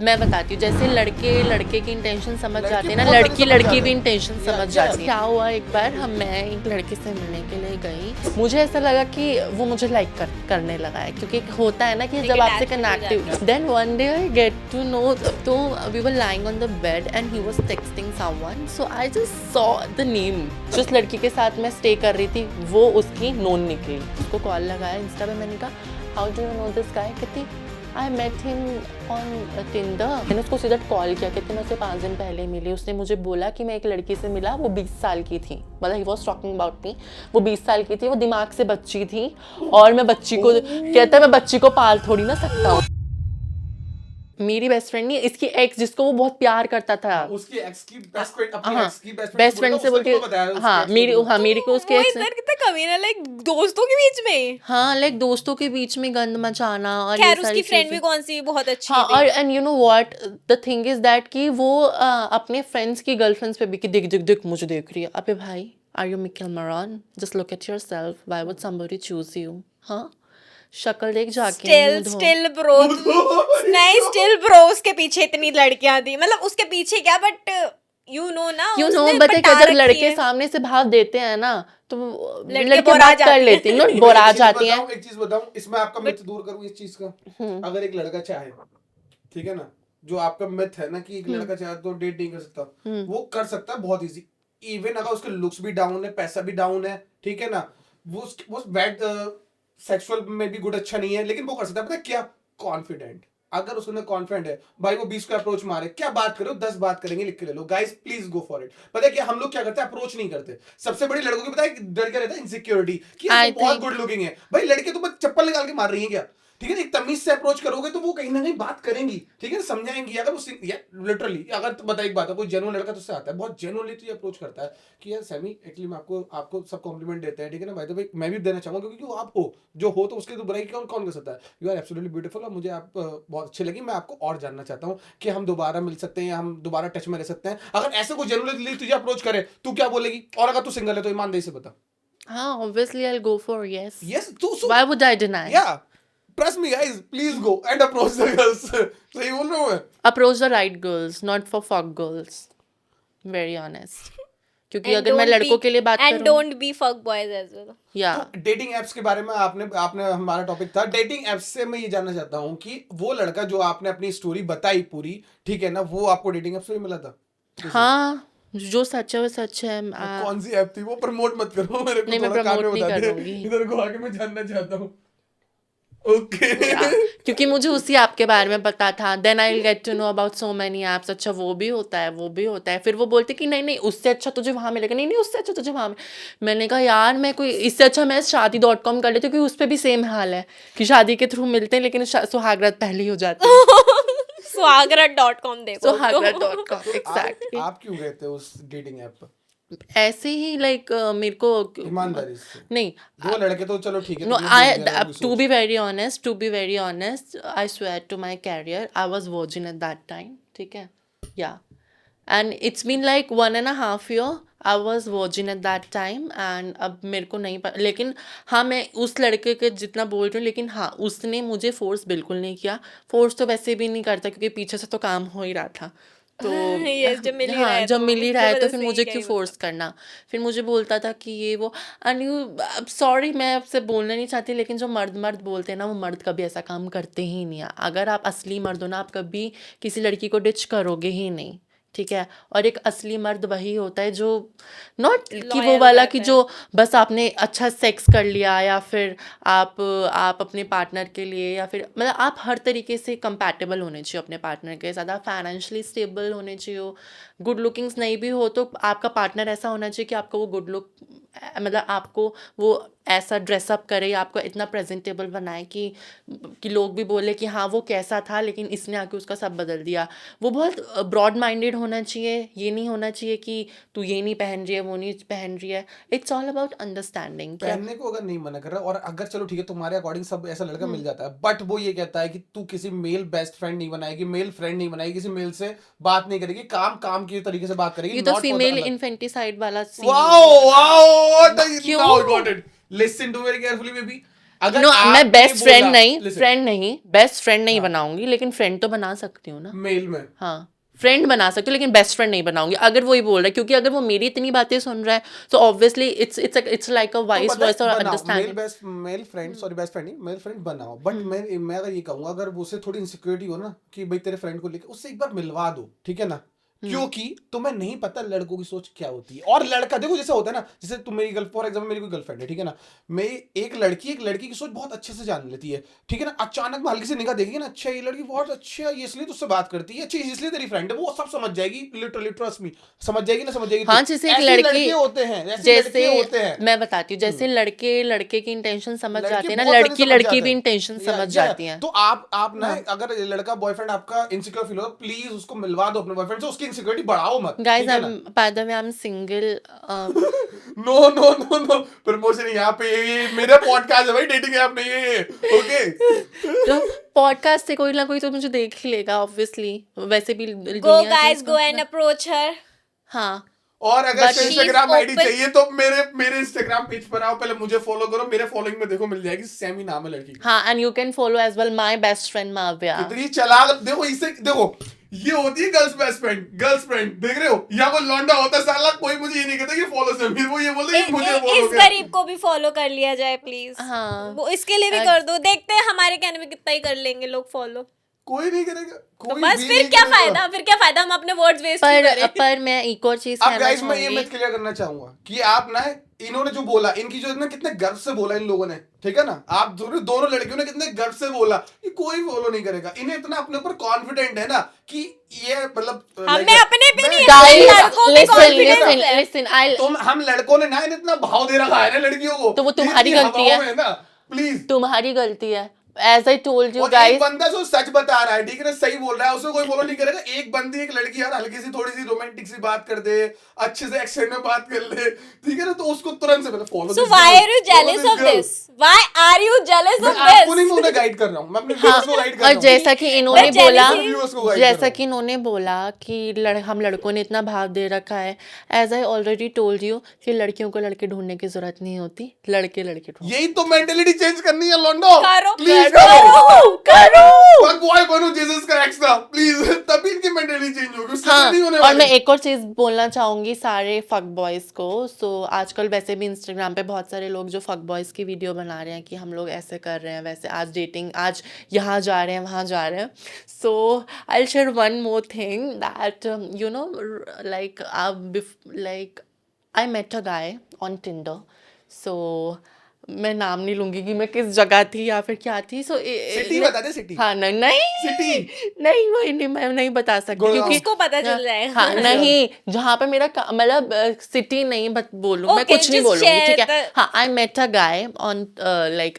मैं बताती हूँ, जैसे लड़के की इंटेंशन समझ लड़की जाते हैं ना, बहुत सारी समझ लड़की जाते भी हैं। इंटेंशन या समझ जाती है। क्या हुआ, एक बार मैं एक लड़के से मिलने के लिए गई, मुझे ऐसा लगा कि वो मुझे लाइक करने लगा है, क्योंकि होता है ना कि जब आपसे connective, then one day I get to know, तो we were lying on the bed and he was texting someone, so I just saw the name. जिस लड़की के साथ मैं स्टे कर रही थी वो उसकी नोन निकली। उसको कॉल लगाया इंस्टा पे, मैंने कहा how do you know this guy? कहती I met him on Tinder. मैंने उसको सीधा कॉल किया, कहते मैं उससे 5 दिन पहले मिली। उसने मुझे बोला कि मैं एक लड़की से मिला, वो 20 साल की थी, मतलब he was talking about me, वो 20 साल की थी, वो दिमाग से बच्ची थी, और मैं बच्ची को, कहता है मैं बच्ची को पाल थोड़ी ना सकता हूँ। मेरी बेस्ट फ्रेंड नहीं, इसकी एक्स जिसको वो बहुत प्यार करता था, उसकी एक्स की बेस्ट फ्रेंड, अपनी हाँ एक्स की बेस्ट बेस्ट फ्रेंड से बोलती, हाँ मेरी को उसके वो एक्स ने, इधर कितना कमीना, लाइक दोस्तों के बीच में। हाँ लाइक दोस्तों के बीच में गंद मचाना और ये खैर सारी उसकी फ्रेंड चीजें। भी कौन सी बहुत अच्छी हाँ, है और देख। And you know what the thing is that कि वो अपने फ्रेंड्स की गर्लफ्रेंड्स पे भी कि देख देख देख मुझे देख रही है। अबे भाई, आर यू मिकेल मरान? Just look at yourself, why would somebody choose you? हाँ, शक्ल देख जाके, मुंह धो। स्टिल ब्रो, नहीं स्टिल ब्रो, उसके पीछे इतनी लड़कियां थी, मतलब उसके पीछे क्या, बट यू नो ना, यू नो, उसने बट क्या, पटा जब रखी लड़के है। सामने से भाव देते हैं ना तो लड़के लड़के बोरा बात कर जाती लेती हैं। हैं, नो बोरा जाती हैं। एक चीज बताऊं, इसमें आपका But- मिथ दूर करूं इस चीज का। अगर एक लड़का चाहे, ठीक है ना, जो आपका मिथ है ना कि एक लड़का चाहे तो डेट नहीं कर सकता, वो कर सकता है बहुत इजी। इवन अगर उसके लुक्स भी डाउन है, पैसा भी डाउन है, ठीक है ना, वो बैड सेक्सुअल में भी गुड अच्छा नहीं है, लेकिन वो कर सकता है। पता है क्या? कॉन्फिडेंट। अगर उसमें कॉन्फिडेंट है भाई, वो 20 को अप्रोच मारे, क्या बात करो, 10 बात करेंगे, लिख के ले लो guys, please go for it. पता है क्या हम लोग क्या करते हैं? अप्रोच नहीं करते। सबसे बड़ी लड़कों की पता है डर क्या रहता है? इनसिक्योरिटी, कि I वो बहुत think- गुड लुकिंग है। भाई लड़के तो बस चप्पल निकाल के मार रही है क्या? ठीक है, एक तमीज से अप्रोच करोगे तो वो कहीं ना कहीं बात करेंगी, ठीक है, समझाएंगी। अगर वो लिटरली, अगर तो बता, एक बात है, कोई जेन्युइन लड़का तो उससे आता है, बहुत जेन्युइनली तो ये अप्रोच करता है कि यार सैमी, एक्चुअली मैं आपको सब कॉम्प्लीमेंट देते हैं, ठीक है ना भाई, तो भाई मैं भी देना चाहूंगा, क्योंकि वो आप हो जो हो, तो उसके तो बुराई कौन कौन कर सकता है। यू आर एब्सोल्युटली ब्यूटीफुल, और मुझे आप बहुत अच्छी लगी। मैं आपको और जानना चाहता हूँ कि हम दोबारा मिल सकते हैं या हम दोबारा टच में रह सकते हैं। अगर ऐसे कोई जेन्युइनली तुझे अप्रोच करे, तू क्या बोलेगी? और अगर तू सिंगल है तो ईमानदारी से बता। हाँ, obviously I'll go for yes. Yes, so Why would I deny? yeah, trust me guys, please go and approach the girls. सही बोल रहा हूँ मैं? Approach the right girls, not for fuck girls. Very honest. क्योंकि And अगर मैं don't लड़कों be- के लिए बात and करूँ, don't be fuck boys as well. या तो डेटिंग एप्स के बारे में आपने हमारा टॉपिक था डेटिंग एप्स से। मैं ये जानना चाहता हूँ कि वो लड़का जो आपने अपनी स्टोरी बताई पूरी, ठीक है ना, वो आपको डेटिंग एप से ही मिला था? हाँ, जो सच है वो सच है। कौन सी ऐप थी वो? प्रमोट मत करो मेरे को, नहीं, मैं थोड़ा कान में promote नहीं बता दे, करूंगी। इधर को आके मैं जानना चाहता हूँ। ओके। या क्योंकि मुझे उसी ऐप के बारे में पता था, then I get to know about so many apps. अच्छा वो भी होता है, वो भी होता है। फिर वो बोलते कि नहीं नहीं, उससे अच्छा तुझे वहाँ मिलेगा, नहीं नहीं उससे अच्छा तुझे वहाँ मैंने कहा यार, मैं कोई इससे अच्छा मैं शादी.com कर लेती हूँ, क्योंकि उस पर भी सेम हाल है कि शादी के थ्रू मिलते हैं, लेकिन सुहागरात पहले ही हो जाती है। Swagrath.com देखो उसको। सुहागरात.com, एग्जैक्टली। आप क्यों गए थे उस डेटिंग ऐप पर? ऐसे ही लाइक मेरे को ईमानदारी से। नहीं, दो लड़के तो चलो ठीक है, no, तुमने बोल I दिया ना कोई to सोच। be very honest, I swear to my career, I was virgin at that time. ठीक है, yeah, and it's been like 1.5 year. I was virgin at that time, and अब मेरे को नहीं पता, लेकिन हाँ मैं उस लड़के के जितना बोल रही हूँ, लेकिन हाँ उसने मुझे फोर्स बिल्कुल नहीं किया। फोर्स तो वैसे भी नहीं करता, क्योंकि पीछे से तो काम हो ही रहा था। तो Yes, जब मिल ही रहा हाँ, है जब तो मिल ही रहा है तो फिर जबरदस्ती मुझे क्या क्यों ही फोर्स करना। फिर मुझे बोलता था कि ये वो, एंड यू सॉरी, मैं आपसे बोलना नहीं चाहती, लेकिन जो मर्द बोलते हैं ना, वो मर्द कभी ऐसा काम करते ही नहीं है। अगर आप असली मर्द हो ना, आप कभी किसी लड़की को डिच करोगे ही नहीं, ठीक है। और एक असली मर्द वही होता है जो नॉट कि वो Loyal वाला कि रहता जो बस आपने अच्छा सेक्स कर लिया, या फिर आप अपने पार्टनर के लिए, या फिर मतलब आप हर तरीके से कंपैटिबल होने चाहिए अपने पार्टनर के साथ। आप फाइनेंशियली स्टेबल होने चाहिए, गुड लुकिंग्स नहीं भी हो तो आपका पार्टनर ऐसा होना चाहिए कि आपको वो गुड लुक, मतलब आपको वो ऐसा ड्रेसअप करे, आपको इतना प्रेजेंटेबल बनाए कि लोग भी बोले कि हाँ वो कैसा था, लेकिन इसने आके उसका सब बदल दिया। वो बहुत ब्रॉड माइंडेड होना चाहिए। ये नहीं होना चाहिए कि तू ये नहीं पहन रही है, वो नहीं पहन रही है। It's all about understanding. पहनने को अगर नहीं मना कर रहा, और अगर चलो ठीक है तुम्हारे अकॉर्डिंग सब ऐसा लड़का मिल जाता है, बट वो ये कहता है कि तू किसी मेल बेस्ट फ्रेंड नहीं बनाएगी, मेल फ्रेंड नहीं बनाएगी, किसी मेल से बात नहीं करेगी, काम के तरीके से बात करेगी, ये तो not for the female other। Infanticide वाला scene. Wow, wow, now I क्यों? got it. Listen to very carefully, baby. अगर नो आपने मैं बेस्ट फ्रेंड बोला- नहीं, Listen, फ्रेंड नहीं, बेस्ट फ्रेंड नहीं हाँ। बनाऊंगी, लेकिन फ्रेंड तो बना सकती हूँ ना। मेल में हाँ फ्रेंड बना सकती हूँ, लेकिन बेस्ट फ्रेंड नहीं बनाऊंगी अगर वो ही बोल रहा है, क्योंकि अगर वो मेरी इतनी बातें सुन रहा है तो ऑब्वियसली इट्स लाइक अ तो वाइस पता है, वर्सा बनाओ understanding. Male friend, sorry best friend नहीं, मेल फ्रेंड बनाओ, बट मैं अगर ये कहूंगा, अगर उसे थोड़ी इनसिक्योरिटी हो ना कि भाई तेरे फ्रेंड को लेकर, उससे एक बार मिलवा दो, ठीक है ना, क्योंकि तुम्हें नहीं पता लड़कों की सोच क्या होती है। और लड़का देखो जैसे होता है ना, जैसे तुम मेरी गर्ल फॉर एग्जाम्पल मेरी कोई गर्लफ्रेंड है, ठीक है ना, मैं एक लड़की की सोच बहुत अच्छे से जान लेती है, ठीक है ना, अचानक में हल्की से निगाह देगी ना, अच्छा ये लड़की बहुत अच्छी है, ये इसलिए तुझसे बात करती है, अच्छी इसलिए तेरी फ्रेंड है, वो सब समझ जाएगी, लिटरली ट्रस्ट मी, समझ जाएगी ना, समझ जाएगी। हाँ जैसे एक ऐसे लड़की लड़के होते हैं, ऐसे जैसे लड़के होते हैं। मैं बताती हूँ, जैसे लड़के की इंटेंशन समझ लड़के जाते हैं ना, बहुत सारे लड़की समझ जाते भी हैं। इंटेंशन या- समझ या- जाती है। तो आप ना, अगर लड़का बॉयफ्रेंड आपका इनसिक्योर फील हो, प्लीज उसको मिलवा दो अपने बॉयफ्रेंड से, उसकी इनसिक्योरिटी बढ़ाओ मत, गाइस ठीक है आई ना। Am by the way I am single. No no no no, promotion यहाँ पे, ये मेरा पॉडकास्ट है भाई, डेटिंग ऐप नहीं है ये, ओके। तो पॉडकास्ट से कोई ना कोई तो मुझे देख ही लेगा ऑब्वियसली, वैसे भी Go दुनिया guys, की go and approach her. हाँ और अगर But she's Instagram ID open- चाहिए तो मेरे इंस्टाग्राम पेज पर आओ, पहले मुझे फॉलो करो, मेरे फॉलोइंग में देखो मिल जाएगी, सैमी नाम है लड़की का। हाँ and you can follow as well my best friend Mavya. कितनी चलाक, देखो इसे देखो, ये होती है गर्ल्स फ्रेंड, देख रहे हो, या कोई लौंडा होता साला, कोई मुझे ये नहीं कहता कि फॉलो से, फिर वो ये बोलते कि मुझे फॉलो इस कर। गरीब को भी फॉलो कर लिया जाए प्लीज। हाँ। वो इसके लिए भी कर दो, देखते हैं हमारे कहने में कितना ही कर लेंगे लोग फॉलो। कोई नहीं करेगा, तो कोई बस भी फिर नहीं क्या करेगा। फायदा, हम अपने वर्ड्स वेस्ट क्यों करें। पर मैं एक और चीज अब कहना गाइस मैं ये चाहूंगी। मत क्लियर करना चाहूंगा कि आप ना, इन्होंने जो बोला, इनकी जो ना कितने गर्व से बोला इन लोगों ने, ठीक है ना, आप दोनों लड़कियों ने कितने गर्व से बोला कि कोई फॉलो नहीं करेगा, इन्हें इतना अपने ऊपर कॉन्फिडेंट है ना कि ये मतलब हमें अपने पे नहीं, Guys, लड़कों पे confidence है। listen, हम लड़कों ने ना इन्हें इतना भाव दे रखा है ना लड़कियों को, तो वो तुम्हारी इतनी गलती है। हवाओं में ना, प्लीज। तुम्हारी गलती है, एज आई टोल्ड यू और एक गाइस। बंदा जो सच बता रहा है, ठीक है ना, सही बोल रहा है, उसे कोई फॉलो नहीं करेगा। एक बंदी, एक लड़की यार हल्की सी थोड़ी सी रोमांटिक सी बात कर दे, अच्छे से एक्सेंट में बात कर ले, ठीक है ना, तो उसको तुरंत से पहले follow. So why are you jealous of this? Why are you jealous मैं of आपको नहीं, this? मैं उन्हें गाइड कर रहा हूँ, मैं अपने हाँ व्यूअर्स को गाइड कर रहा और हूँ। जैसा कि इन्होंने मैं बोला, jealousy- व्यूअर्स को guide कर जैसा रहा कि इन्होंने बोला कि हम लड़कों ने इतना भाव दे रखा है, as I already told you कि लड़कियों को लड़के ढूंढने की जरूरत नहीं होती, लड़के ढूंढ। हूँ। यही तो मेंटेलिटी चेंज करनी है लोंडो, करो, प्लीज करो। फक बॉय बनो जीसस का एक्स्ट्रा, प्लीज, तभी इनकी मेंटेलिटी चेंज होगी, उससे हाँ नहीं होने और वाली। मैं एक और चीज बोलना चाहूंगी सारे फक बॉयज को। सो आजकल वैसे भी इंस्टाग्राम पे बहुत सारे लोग जो फक बॉयज की वीडियो बना रहे हैं कि हम लोग ऐसे कर रहे हैं, वैसे आज डेटिंग, आज यहाँ जा रहे हैं, वहाँ जा रहे हैं। So I share one more thing that you know like I met a guy on Tinder. So मैं नाम नहीं लूंगी कि मैं किस जगह थी या फिर क्या थी। सो सिटी बता दे, सिटी। हाँ नहीं सिटी नहीं वही नहीं, मैं नहीं बता सकती गुड़गांव। क्योंकि उसको पता चल जाएगा। हाँ नहीं, जहाँ पे मेरा मतलब सिटी नहीं बोलूँ, मैं Okay, कुछ नहीं just बोलूंगी, share ठीक है। the- हाँ I met a guy on like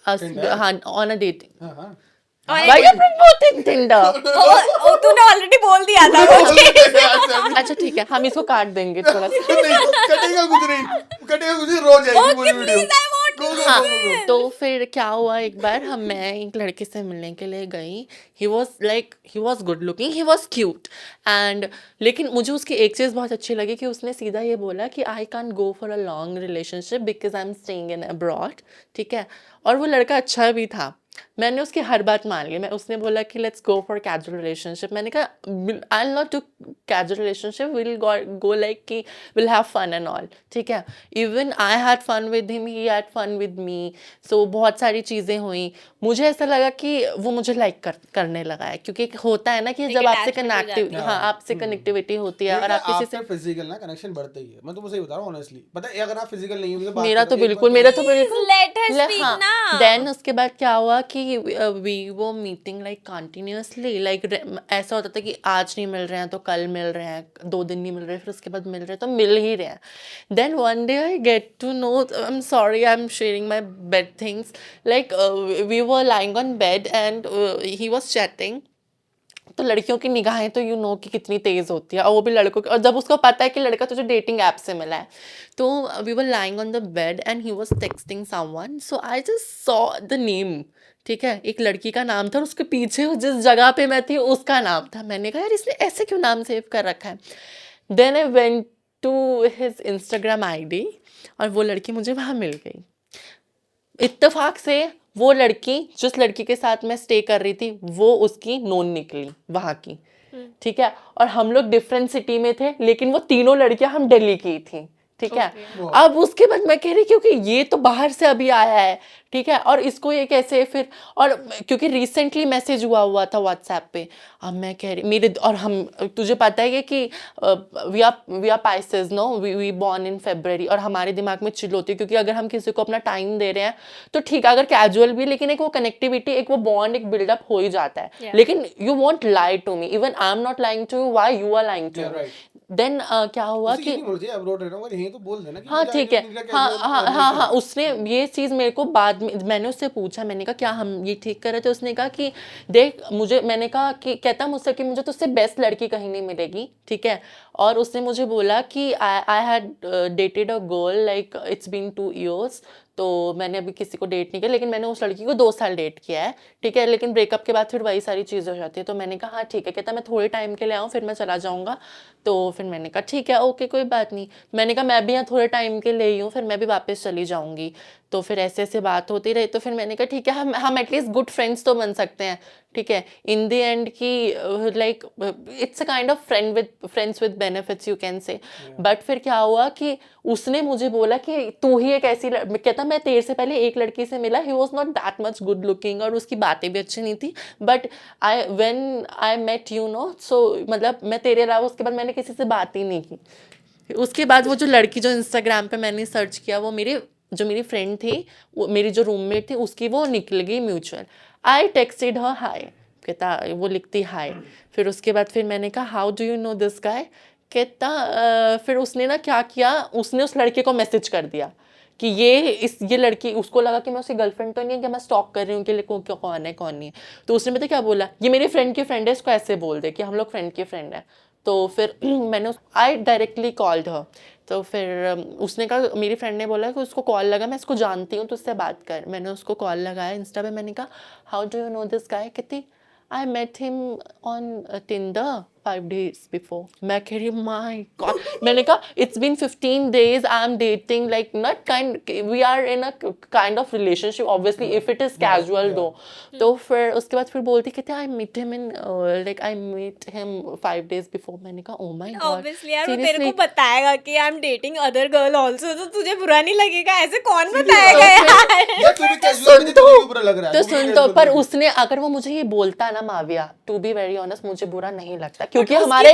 Tinder? हाँ ऑन अ डेटिंग। हाँ हाँ Why you promoting Tinder? ओ तूने ऑलरेडी बोल दिया था मुझे। अच्छा ठीक है, हम इसको काट देंगे थोड़ा सा। नहीं, कटेगा कुछ नहीं, रो जाएगी पूरी Okay, video. please, I want Go, go, हाँ go, go, go। तो फिर क्या हुआ, एक बार मैं एक लड़के से मिलने के लिए गई। He was good looking, he was cute and, लेकिन मुझे उसकी एक चीज़ बहुत अच्छी लगी कि उसने सीधा ये बोला कि I can go for a long relationship because I am staying in abroad, ठीक है। और वो लड़का अच्छा भी था, मैंने उसकी हर बात मान ली। उसने बोला कि let's go for casual relationship, मैंने कहा I will not do casual relationship, will go like कि will have fun and all, ठीक है। Even I had fun with him, he had fun with me. So बहुत सारी चीज़ें हुई, मुझे ऐसा लगा कि वो मुझे लाइक करने लगा है, क्योंकि होता है ना कि जब आपसे कनेक्टिव, हाँ आपसे कनेक्टिविटी होती है और आप किसी से, फिजिकल ना कनेक्शन बढ़ता ही है। मैं तुमको सही बता रहा हूँ ऑनेस्टली, पता है अगर आप फिजिकल नहीं होंगे तो बात मेरा तो करोगे, बिल्कुल Let her speak ना। देन उसके बाद क्या हुआ कि वी वो मीटिंग लाइक कंटिन्यूअसली, लाइक ऐसा होता था कि आज नहीं मिल रहे हैं तो कल मिल रहे हैं, 2 दिन नहीं मिल रहे फिर उसके बाद मिल रहे हैं, तो मिल ही रहे हैं। Then one day I get to know, I am sorry I am sharing my bed things, like we were lying on bed and he was chatting. तो लड़कियों की निगाहें तो यू नो कि कितनी तेज़ होती है, और वो भी लड़कों की, और जब उसको पता है कि लड़का तुझे डेटिंग ऐप से मिला है। तो we were lying on the bed and he was texting someone, so I just saw the name, ठीक है, एक लड़की का नाम था और उसके पीछे जिस जगह पे मैं थी उसका नाम था। मैंने कहा यार इसने ऐसे क्यों नाम सेव कर रखा है। Then I went to his Instagram ID और वो लड़की मुझे वहाँ मिल गई। इत्तेफाक से वो लड़की जिस लड़की के साथ मैं स्टे कर रही थी वो उसकी नोन निकली वहाँ की, ठीक है। और हम लोग डिफरेंट सिटी में थे, लेकिन वो तीनों लड़कियां हम दिल्ली की थी, ठीक है। अब उसके बाद मैं कह रही क्योंकि ये तो बाहर से अभी आया है, ठीक है, और इसको ये कैसे फिर, और क्योंकि रिसेंटली मैसेज हुआ था व्हाट्सएप पे। अब मैं कह रही मेरे, और हम, तुझे पता है कि we are Pisces, no, we born in February, और हमारे दिमाग में चिल होती है क्योंकि अगर हम किसी को अपना टाइम दे रहे हैं तो ठीक है, अगर कैजुअल भी, लेकिन एक वो कनेक्टिविटी, एक वो बॉन्ड, एक बिल्डअप हो ही जाता है। लेकिन you won't lie to me, even I am not lying to you, why you are lying to me. Then क्या हुआ कि तो बोल देना कि हाँ ठीक है, हाँ उसने ये चीज़ मेरे को बाद में, मैंने उससे पूछा, मैंने कहा क्या हम ये ठीक कर रहे थे, उसने कहा कि देख मुझे, मैंने कहा कि, कहता मुझसे कि मुझे तुझसे बेस्ट लड़की कहीं नहीं मिलेगी, ठीक है। और उसने मुझे बोला कि I had dated a girl like it's been 2 years, तो मैंने अभी किसी को डेट नहीं किया, लेकिन मैंने उस लड़की को 2 साल डेट किया है, ठीक है, लेकिन ब्रेकअप के बाद फिर वही सारी चीज़ें हो जाती है। तो मैंने कहा हाँ ठीक है, कहता मैं थोड़े टाइम के लिए आऊँ फिर मैं चला जाऊँगा। तो फिर मैंने कहा ठीक है, ओके, कोई बात नहीं। मैंने कहा मैं भी यहाँ थोड़े टाइम के लिए ही हूँ, फिर मैं भी वापस चली जाऊँगी। तो फिर ऐसे ऐसे बात होती रही, तो फिर मैंने कहा ठीक है, हम एटलीस्ट गुड फ्रेंड्स तो बन सकते हैं, ठीक है। इन द एंड की like it's a kind of friends with benefits you can say. But फिर क्या हुआ कि उसने मुझे बोला कि तू ही एक ऐसी कहता मैं तेरे से पहले एक लड़की से मिला, he was not that much good looking और उसकी बातें भी अच्छी नहीं थी, but when I met you know, so मतलब मैं तेरे अलावा उसके बाद मैंने किसी से बात ही नहीं की। उसके बाद वो जो लड़की जो इंस्टाग्राम पे मैंने सर्च किया, वो मेरी फ्रेंड थी, वो मेरी जो रूममेट थी उसकी, वो निकल गई म्यूचुअल। आई टेक्सटेड हर हाय, कहता वो लिखती हाय। फिर उसके बाद फिर मैंने कहा how do you know this गाय, कहता फिर उसने ना क्या किया, उसने उस लड़के को मैसेज कर दिया कि ये लड़की, उसको लगा कि मैं उसकी गर्लफ्रेंड तो नहीं है, कि मैं स्टॉक कर रही हूँ कि कौन है कौन नहीं है। तो उसने पता क्या बोला, ये मेरी फ्रेंड की फ्रेंड है, इसको ऐसे बोल दे कि हम लोग फ्रेंड की फ्रेंड है। तो फिर मैंने आई डायरेक्टली कॉल्ड हर। तो फिर उसने कहा, मेरी फ्रेंड ने बोला कि उसको कॉल लगा, मैं इसको जानती हूँ तो उससे बात कर। मैंने उसको कॉल लगाया इंस्टा पे, मैंने कहा how do you know this guy, कहती I met him on Tinder 5 days before। मैं कह रही माय गॉड, मैंने कहा it's been 15 days I am dating, like not kind, we are in a kind of relationship obviously if it is casual though. तो फिर उसके बाद फिर बोलती कहते I meet him in like I meet him 5 days before। मैंने कहा oh my God, obviously यार वो तेरे को बताएगा कि आई am dating other girl also, तो तुझे बुरा नहीं लगेगा? ऐसे कौन बताएगा यार? तो सुन तो, पर उसने अगर वो मुझे ये बोलता ना Muawiya, to be very honest, मुझे बुरा नहीं लगता क्योंकि हमारी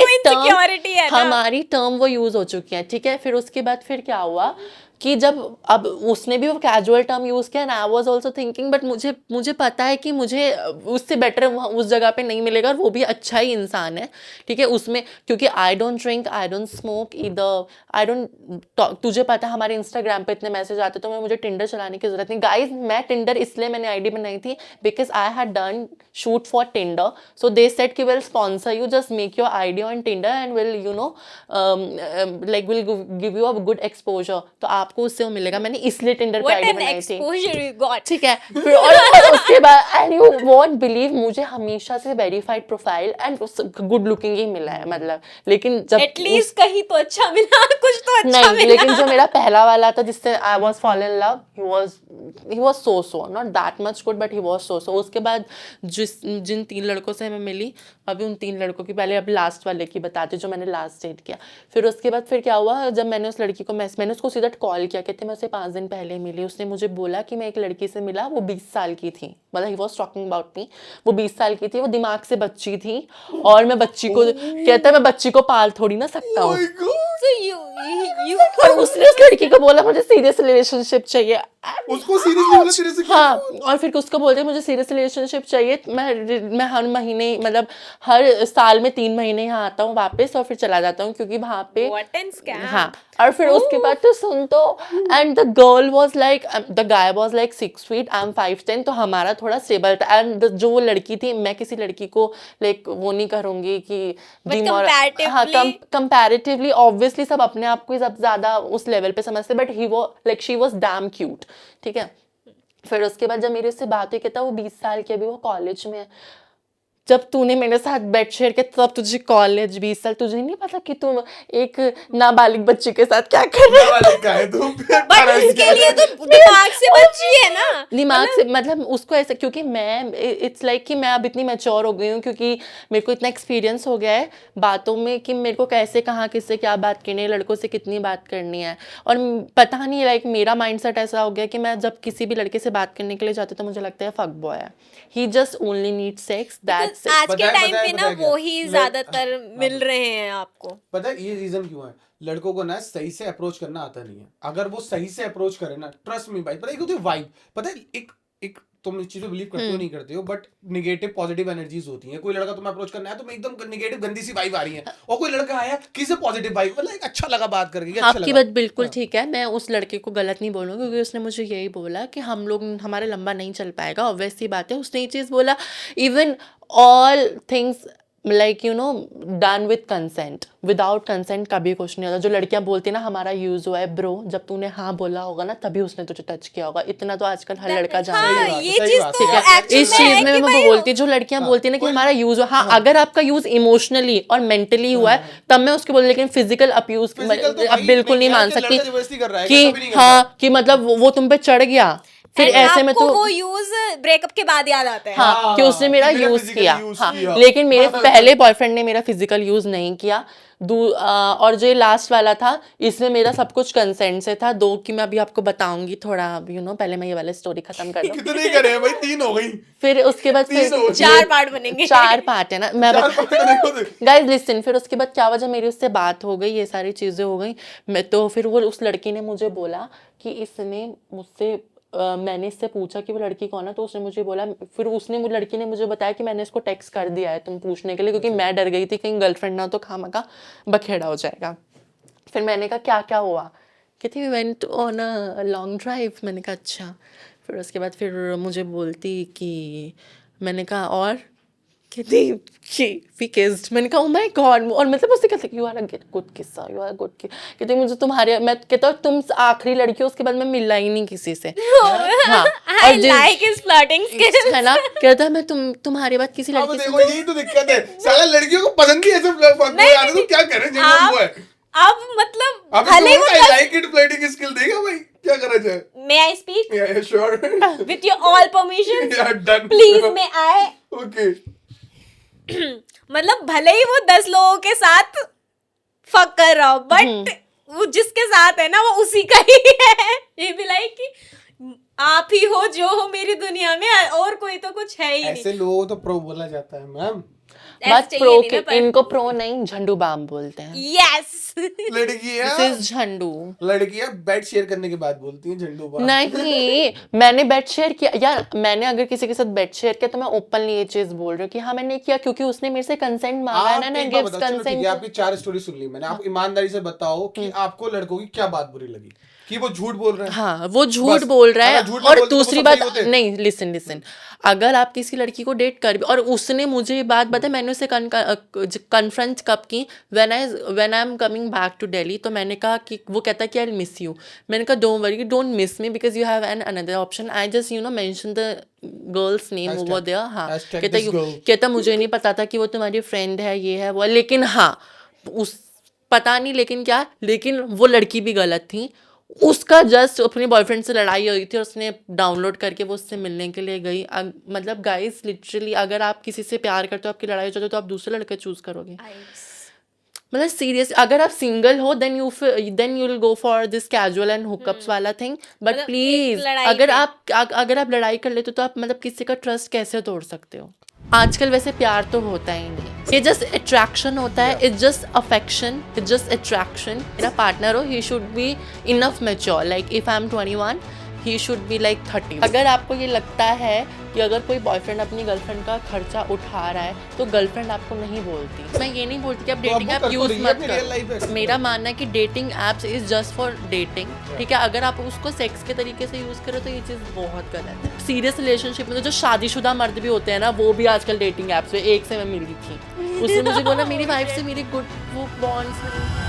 टर्म वो यूज हो चुकी है, ठीक है। फिर उसके बाद फिर क्या हुआ कि जब अब उसने भी वो कैजुअल टर्म यूज किया and I was also thinking, but मुझे पता है कि मुझे उससे बेटर उस जगह पे नहीं मिलेगा, और वो भी अच्छा ही इंसान है, ठीक है। उसमें क्योंकि I don't drink, I don't smoke either, I don't, तुझे पता है हमारे इंस्टाग्राम पे इतने मैसेज आते, तो मुझे टिंडर चलाने की जरूरत नहीं। गाइज मैं टिंडर इसलिए मैंने आईडी बनाई थी because I had done shoot for Tinder, so they said कि will sponsor you, just make your ID on Tinder and will you know like will give you a good exposure, तो आपको उससे वो मिलेगा। मैंने इसलिए टिंडर पे ID बनाई थी, ठीक है। फिर और उसके बाद एंड यू वोंट बिलीव, मुझे हमेशा से verified profile and good looking ही मिला है, मतलब। लेकिन जब एटलीस्ट कहीं तो अच्छा मिला, कुछ तो अच्छा नहीं मिला। लेकिन जो मेरा पहला वाला था जिससे I was fall in love, he was so not that much good, but he was so. उसके बाद जिन 3 लड़कों से मैं मिली, अभी उन 3 लड़कों की, पहले अब लास्ट वाले की बताती जो मैंने लास्ट डेट किया। फिर उसके बाद फिर क्या हुआ, जब मैंने उस लड़की को मैंने उसको सीधा कॉल किया, कहते मैं उसे 5 दिन पहले मिली। उसने मुझे बोला कि मैं एक लड़की से मिला, वो 20 साल की थी, मतलब he was talking about me, वो 20 साल की थी, वो दिमाग से बच्ची थी, और मैं बच्ची को कहता मैं बच्ची को पाल थोड़ी ना सकता हूँ। और उसने उस लड़की को बोला मुझे सीरियस रिलेशनशिप चाहिए, उसको सीरियसली बोला तेरे से? हाँ, और फिर उसको बोलते मुझे सीरियस रिलेशनशिप चाहिए, मैं हर महीने, मतलब हर साल में 3 महीने यहाँ आता हूँ वापस, और फिर चला जाता हूँ क्योंकि वहाँ पे हाँ। और फिर उसके बाद तो सुन तो, and the girl was like, the guy was like 6 feet, I am 5'10", तो हमारा थोड़ा स्टेबल था। एंड जो वो लड़की थी, मैं किसी लड़की को लाइक वो नहीं करूँगी कि कंपैरेटिवली ऑब्वियसली सब अपने आप को सब ज्यादा उस लेवल पे समझते, बट ही वो like she was dam cute, ठीक है। फिर उसके बाद जब मेरे उससे बात हुई, कहता वो 20 साल की, अभी वो कॉलेज में है। जब तूने मेरे साथ बेड शेयर किया तब तुझे कॉलेज 20 साल, तुझे नहीं पता कि तुम एक नाबालिग बच्ची के साथ क्या कर रहे हो? नाबालिग का है तू, बट उसके लिए तो दिमाग से बच्ची है ना, दिमाग से मतलब उसको ऐसा, क्योंकि मैं इट्स लाइक कि मैं अब इतनी मैच्योर हो गई हूँ, क्योंकि मेरे को इतना एक्सपीरियंस हो गया है बातों में कि मेरे को कैसे कहाँ किससे क्या बात करनी है, लड़कों से कितनी बात करनी है। और पता नहीं लाइक मेरा माइंडसेट ऐसा हो गया कि मैं जब किसी भी लड़के से बात करने के लिए जाती हूँ तो मुझे लगता है फक बॉय है, he just only need sex, that's आज के बताया- टाइम पे बताया- ना बताया क्या? वो ही ज्यादातर मिल रहे हैं आपको। पता है ये रीजन क्यों है? लड़कों को ना सही से अप्रोच करना आता नहीं है। अगर वो सही से अप्रोच करे ना, ट्रस्ट मी भाई, पता है एक होती है वाइब, पता है एक तुम इस चीज में बिलीव करते हो नहीं करते हो, बट निगेटिव पॉजिटिव एनर्जीज होती हैं। कोई लड़का तुम्हें अप्रोच करना है तो एकदम निगेटिव गंदी सी वाइब आ रही है, और कोई लड़का आया किसी पॉजिटिव वाइब, मतलब एक अच्छा लगा बात करके, अच्छा आपकी लगा। बात बिल्कुल ठीक है, मैं उस लड़के को गलत नहीं बोलूँगी क्योंकि उसने मुझे यही बोला कि हम लोग हमारे लंबा नहीं चल पाएगा, ऑब्वियस सी बात है, उसने ये चीज़ बोला। Even all things like you know done with consent, without consent कभी कुछ नहीं होता। जो लड़कियां बोलती ना हमारा यूज हुआ है, ब्रो जब तूने हाँ बोला होगा ना तभी उसने तुझे टच किया होगा, इतना तो आजकल हर लड़का जानता हाँ, है। ये सही चीज बात तो है। actually इस चीज है में कि मैं भाई बोलती, जो लड़कियां बोलती है ना कि हमारा यूज, हाँ अगर आपका यूज इमोशनली और मेंटली हुआ है तब मैं उसको बोल, लेकिन फिजिकल अब्यूज Physical तो अब भाई बिल्कुल नहीं मैं मान क्या सकती लड़का जबरदस्ती कर रहा है, कि क्या कभी नहीं करता। हाँ कि मतलब वो तुम पे चढ़ गया, फिर And ऐसे में आपको तो वो यूज ब्रेकअप के बाद याद आता है। हाँ कि उसने मेरा कि मैंने यूज physical किया, use हाँ किया। लेकिन मेरे पहले बॉयफ्रेंड ने मेरा फिजिकल यूज नहीं किया। और जो लास्ट वाला था इसमें मेरा सब कुछ कंसेंट से था। दो की मैं अभी आपको बताऊंगी थोड़ा, यू नो पहले मैं ये वाला स्टोरी खत्म कर दूं। कितने करे हैं भाई? 3 हो गई। फिर उसके बाद तीन हो फिर गई। 4 पार्ट बनेंगे। 4 पार्ट है ना, मैं चार पार्ट देखो तो। गाइस लिसन, फिर उसके बाद क्या वजह मेरी उससे बात हो गई, ये सारी चीजें हो गई। मैं तो फिर वो उस लड़की ने मुझे बोला कि इसने मुझसे मैंने इससे पूछा कि वो लड़की कौन है, तो उसने मुझे बोला, फिर उसने वो लड़की ने मुझे बताया कि मैंने इसको टेक्स्ट कर दिया है तुम पूछने के लिए, क्योंकि मैं डर गई थी कहीं गर्लफ्रेंड ना तो खामखा बखेड़ा हो जाएगा। फिर मैंने कहा क्या क्या हुआ, कहती we went on a long drive. मैंने कहा अच्छा। फिर उसके बाद फिर मुझे बोलती कि, मैंने कहा और, कहती कि वी किस्ड। मैंने कहा ओ माय गॉड, और मतलब उससे कहते यू आर अ गुड किस्सा, यू आर अ गुड किस, कहती मुझे तुम्हारे, मैं कहता हूँ तुम आखिरी लड़की हो, उसके बाद मैं मिला ही नहीं किसी से। हाँ I like his flirting skills। है ना, कहता मैं तुम्हारे बाद किसी अब लड़की से देखो यही तो दिक्कत है, साला लड़कियों को पसंद ही ऐसे फकबॉय आते, तो क्या करें जेन्युइन वो है। अब मतलब अब भले वो I like it flirting skill देगा भाई, क्या करा जाए? May I speak yeah sure with your all permission, yeah done please may I. Okay. मतलब भले ही वो 10 लोगों के साथ फक कर रहा हो, बट वो जिसके साथ है ना वो उसी का ही है। ये भी लाइक कि आप ही हो जो हो मेरी दुनिया में, और कोई तो कुछ है ही नहीं। ऐसे लोगों को तो प्रो बोला जाता है मैम। बस प्रो के, इनको प्रो नहीं झंडू बाम बोलते हैं। यस लड़की दिस है, इज झंडू। लड़कियां बेड शेयर करने के बाद बोलती हैं झंडू बाम। नहीं मैंने बेड शेयर किया यार, मैंने अगर किसी के साथ बेड शेयर किया तो मैं ओपनली ये चीज बोल रही हूँ कि हाँ मैंने किया, क्योंकि उसने मेरे से कंसेंट मांगा है ना, आप ना एक बात गिव्स बताओ, चलो ठीक है, कंसेंट। आपकी 4 स्टोरी सुन ली मैंने, आप ईमानदारी से बताओ कि आपको लड़कों की क्या बात बुरी लगी, कि वो झूठ बोल रहे हैं? हाँ वो झूठ बस, बोल रहा है। अगर झूठ नहीं और बोलते तो वो दूसरी सब बात सही होते। नहीं, लिसन, अगर आप किसी लड़की को डेट कर भी, और उसने मुझे ये बात बताई, मैंने उसे कन्फ्रंट कब की, when I am coming back to Delhi, तो मैंने कहा कि, वो कहता कि आई मिस यू। मैंने कहा don't worry, don't miss me because you have an another option, I just you know mention the girl's name over there. हाँ Hashtag कहता this girl. कहता मुझे नहीं पता था कि वो तुम्हारी फ्रेंड है, ये है वो, लेकिन हाँ उस पता नहीं लेकिन क्या, लेकिन वो लड़की भी गलत थी। उसका जस्ट अपने बॉयफ्रेंड से लड़ाई हुई थी और उसने डाउनलोड करके वो उससे मिलने के लिए गई। मतलब गाइस लिटरली अगर आप किसी से प्यार करते हो, आपकी लड़ाई हो जाती है, तो आप दूसरे लड़के चूज करोगे? मतलब सीरियस, अगर आप सिंगल हो then you will go for this casual and hookups वाला थिंग, बट मतलब प्लीज एक लड़ाई अगर आप लड़ाई कर लेते हो तो आप मतलब किसी का ट्रस्ट कैसे तोड़ सकते हो? आजकल वैसे प्यार तो होता ही नहीं, ये जस्ट अट्रैक्शन होता है, it's just affection, it's just attraction. मेरा पार्टनर हो, he should be enough mature, like if I am 21 he should be like 30। अगर आपको ये लगता है कि अगर कोई बॉयफ्रेंड अपनी गर्लफ्रेंड का खर्चा उठा रहा है तो गर्लफ्रेंड आपको नहीं बोलती। मैं ये नहीं बोलती कि आप डेटिंग ऐप यूज मत करो, मेरा मानना है कि dating apps is just for dating, ठीक है? अगर आप उसको सेक्स के तरीके से यूज करो तो ये चीज़ बहुत गलत है। सीरियस रिलेशनशिप में तो जो शादीशुदा मर्द भी होते हैं ना, वो भी आजकल डेटिंग एप्स पे, एक से मैं मिली थी, उसने मुझे बोला मेरी वाइफ से मेरी गुड वो बॉन्ड्स